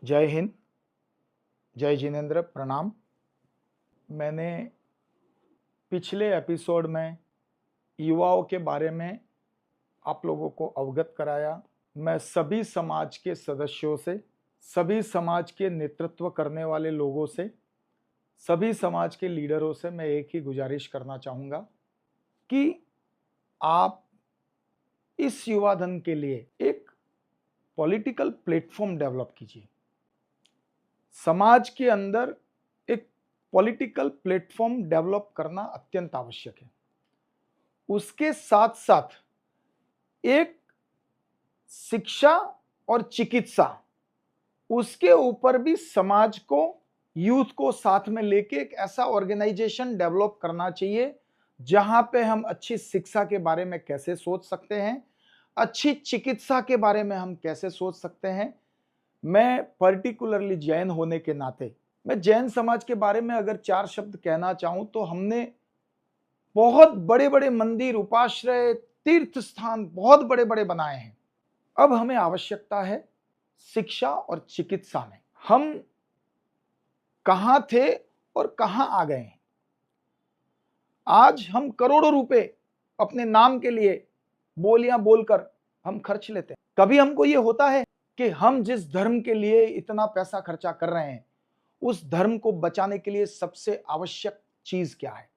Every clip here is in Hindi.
जय हिंद, जय जिनेंद्र, प्रणाम। मैंने पिछले एपिसोड में युवाओं के बारे में आप लोगों को अवगत कराया। मैं सभी समाज के सदस्यों से, सभी समाज के नेतृत्व करने वाले लोगों से, सभी समाज के लीडरों से मैं एक ही गुजारिश करना चाहूँगा कि आप इस युवा धन के लिए एक पॉलिटिकल प्लेटफॉर्म डेवलप कीजिए। समाज के अंदर एक पॉलिटिकल प्लेटफॉर्म डेवलप करना अत्यंत आवश्यक है। उसके साथ साथ एक शिक्षा और चिकित्सा, उसके ऊपर भी समाज को, यूथ को साथ में लेके एक ऐसा ऑर्गेनाइजेशन डेवलप करना चाहिए जहां पे हम अच्छी शिक्षा के बारे में कैसे सोच सकते हैं, अच्छी चिकित्सा के बारे में हम कैसे सोच सकते हैं। मैं पर्टिकुलरली जैन होने के नाते मैं जैन समाज के बारे में अगर 4 शब्द कहना चाहूं तो हमने बहुत बड़े बड़े मंदिर, उपाश्रय, तीर्थ स्थान बहुत बड़े बड़े बनाए हैं। अब हमें आवश्यकता है शिक्षा और चिकित्सा में। हम कहां थे और कहां आ गए हैं। आज हम करोड़ों रुपए अपने नाम के लिए बोलियां बोलकर हम खर्च लेते हैं। कभी हमको ये होता है कि हम जिस धर्म के लिए इतना पैसा खर्चा कर रहे हैं, उस धर्म को बचाने के लिए सबसे आवश्यक चीज क्या है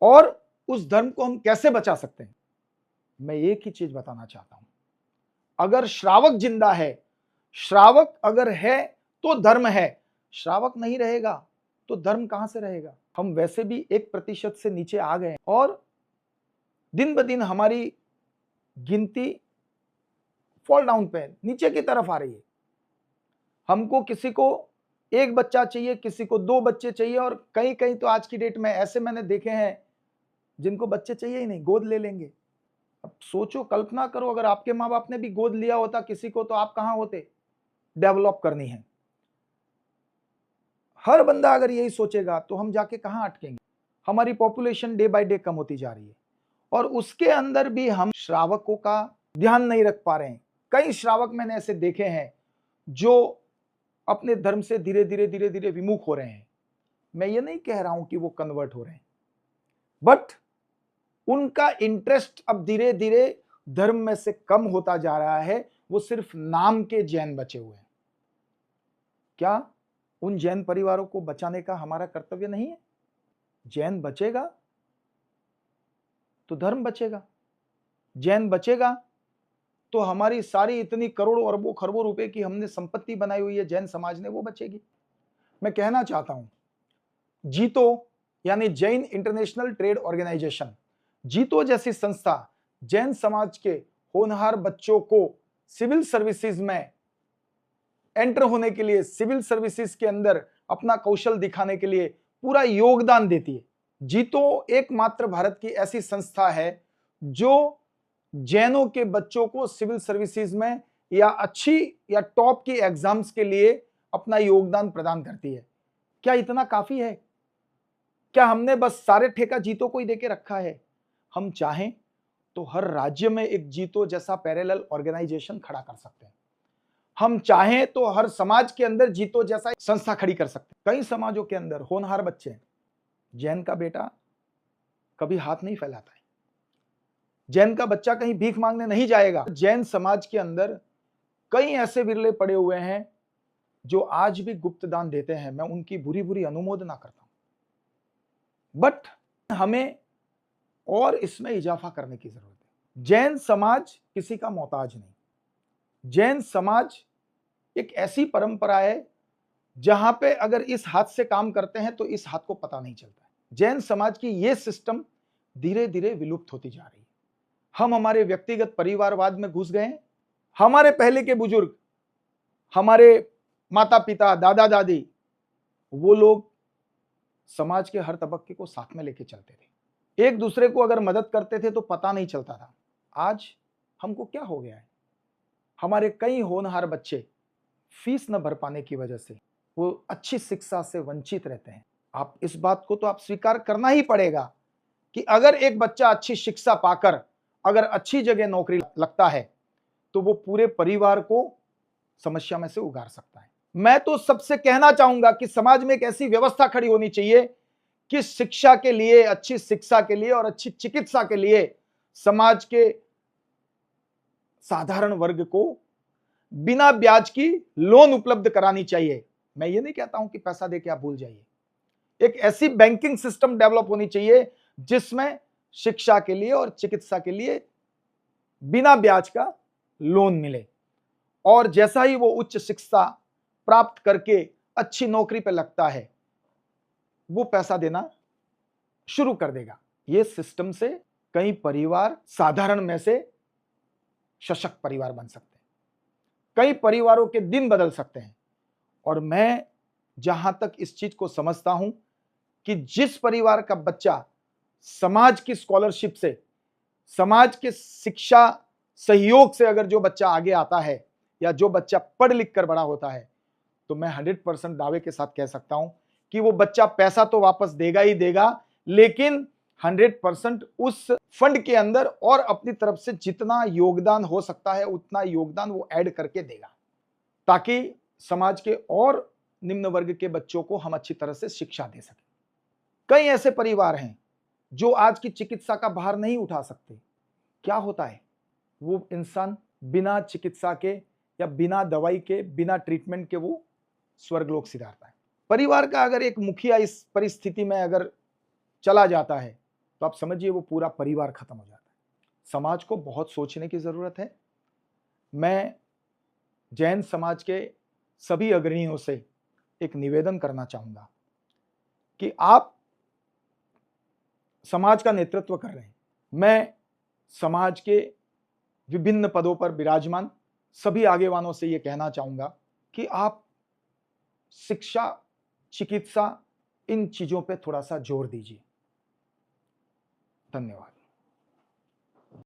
और उस धर्म को हम कैसे बचा सकते हैं। मैं एक ही चीज बताना चाहता हूं, अगर श्रावक जिंदा है, श्रावक अगर है तो धर्म है, श्रावक नहीं रहेगा तो धर्म कहां से रहेगा। हम वैसे भी 1% से नीचे आ गए और दिन ब दिन हमारी गिनती फॉल डाउन पे नीचे की तरफ आ रही है। हमको किसी को 1 बच्चा चाहिए, किसी को 2 बच्चे चाहिए और कहीं कहीं तो आज की डेट में ऐसे मैंने देखे हैं जिनको बच्चे चाहिए ही नहीं, गोद ले लेंगे। अब सोचो, कल्पना करो, अगर आपके माँ बाप ने भी गोद लिया होता किसी को तो आप कहां होते। डेवलप करनी है। हर बंदा अगर यही सोचेगा तो हम जाके कहां अटकेंगे। हमारी पॉपुलेशन डे बाय डे कम होती जा रही है और उसके अंदर भी हम श्रावकों का ध्यान नहीं रख पा रहे हैं। कई श्रावक मैंने ऐसे देखे हैं जो अपने धर्म से धीरे धीरे विमुख हो रहे हैं। मैं ये नहीं कह रहा हूं कि वो कन्वर्ट हो रहे हैं, बट उनका इंटरेस्ट अब धीरे धीरे धर्म में से कम होता जा रहा है। वो सिर्फ नाम के जैन बचे हुए हैं। क्या उन जैन परिवारों को बचाने का हमारा कर्तव्य नहीं है? जैन बचेगा तो धर्म बचेगा, जैन बचेगा तो हमारी सारी इतनी करोड़ों अरबों खरबों रुपए की हमने संपत्ति बनाई हुई है जैन समाज ने, वो बचेगी। मैं कहना चाहता हूं, जीतो यानी जैन इंटरनेशनल ट्रेड ऑर्गेनाइजेशन, जीतो जैसी संस्था जैन समाज के होनहार बच्चों को सिविल सर्विसेज में एंटर होने के लिए, सिविल सर्विसेज के अंदर अपना कौशल दिखाने के लिए पूरा योगदान देती है। जीतो एकमात्र भारत की ऐसी संस्था है जो जैनों के बच्चों को सिविल सर्विसेज में या अच्छी या टॉप की एग्जाम्स के लिए अपना योगदान प्रदान करती है। क्या इतना काफी है? क्या हमने बस सारे ठेका जीतो को ही देके रखा है? हम चाहें तो हर राज्य में एक जीतो जैसा पैरेलल ऑर्गेनाइजेशन खड़ा कर सकते हैं। हम चाहें तो हर समाज के अंदर जीतो जैसा संस्था खड़ी कर सकते हैं। कई समाजों के अंदर होनहार बच्चे हैं, जैन का बेटा कभी हाथ नहीं फैलाता है, जैन का बच्चा कहीं भीख मांगने नहीं जाएगा। जैन समाज के अंदर कई ऐसे विरले पड़े हुए हैं जो आज भी गुप्त दान देते हैं। मैं उनकी बुरी बुरी अनुमोदना करता हूं, बट हमें और इसमें इजाफा करने की जरूरत है। जैन समाज किसी का मोहताज नहीं। जैन समाज एक ऐसी परंपरा है जहां पे अगर इस हाथ से काम करते हैं तो इस हाथ को पता नहीं चलता है। जैन समाज की यह सिस्टम धीरे धीरे विलुप्त होती जा रही है। हम हमारे व्यक्तिगत परिवारवाद में घुस गए। हमारे पहले के बुजुर्ग, हमारे माता पिता, दादा दादी, वो लोग समाज के हर तबक्के को साथ में लेके चलते थे। एक दूसरे को अगर मदद करते थे तो पता नहीं चलता था। आज हमको क्या हो गया है? हमारे कई होनहार बच्चे फीस न भर पाने की वजह से वो अच्छी शिक्षा से वंचित रहते हैं। आप इस बात को तो आप स्वीकार करना ही पड़ेगा कि अगर एक बच्चा अच्छी शिक्षा पाकर अगर अच्छी जगह नौकरी लगता है तो वो पूरे परिवार को समस्या में से उगार सकता है। मैं तो सबसे कहना चाहूंगा कि समाज में एक ऐसी व्यवस्था खड़ी होनी चाहिए कि शिक्षा के लिए, अच्छी शिक्षा के लिए और अच्छी चिकित्सा के लिए समाज के साधारण वर्ग को बिना ब्याज की लोन उपलब्ध करानी चाहिए। मैं ये नहीं कहता हूं कि पैसा देके आप भूल जाइए। एक ऐसी बैंकिंग सिस्टम डेवलप होनी चाहिए जिसमें शिक्षा के लिए और चिकित्सा के लिए बिना ब्याज का लोन मिले, और जैसा ही वो उच्च शिक्षा प्राप्त करके अच्छी नौकरी पे लगता है वो पैसा देना शुरू कर देगा। ये सिस्टम से कई परिवार साधारण में से सशक्त परिवार बन सकते हैं, कई परिवारों के दिन बदल सकते हैं। और मैं जहां तक इस चीज को समझता हूं कि जिस परिवार का बच्चा समाज की स्कॉलरशिप से, समाज के शिक्षा सहयोग से अगर जो बच्चा आगे आता है या जो बच्चा पढ़ लिख कर बड़ा होता है, तो मैं 100% दावे के साथ कह सकता हूं कि वो बच्चा पैसा तो वापस देगा ही देगा, लेकिन 100% उस फंड के अंदर और अपनी तरफ से जितना योगदान हो सकता है उतना योगदान वो ऐड करके देगा, ताकि समाज के और निम्न वर्ग के बच्चों को हम अच्छी तरह से शिक्षा दे सकें। कई ऐसे परिवार हैं जो आज की चिकित्सा का भार नहीं उठा सकते। क्या होता है, वो इंसान बिना चिकित्सा के या बिना दवाई के, बिना ट्रीटमेंट के वो स्वर्गलोक सिधारता है। परिवार का अगर एक मुखिया इस परिस्थिति में अगर चला जाता है तो आप समझिए वो पूरा परिवार खत्म हो जाता है। समाज को बहुत सोचने की जरूरत है। मैं जैन समाज के सभी अग्रणियों से एक निवेदन करना चाहूंगा कि आप समाज का नेतृत्व कर रहे हैं। मैं समाज के विभिन्न पदों पर विराजमान सभी आगेवानों से यह कहना चाहूंगा कि आप शिक्षा, चिकित्सा, इन चीजों पे थोड़ा सा जोर दीजिए। धन्यवाद।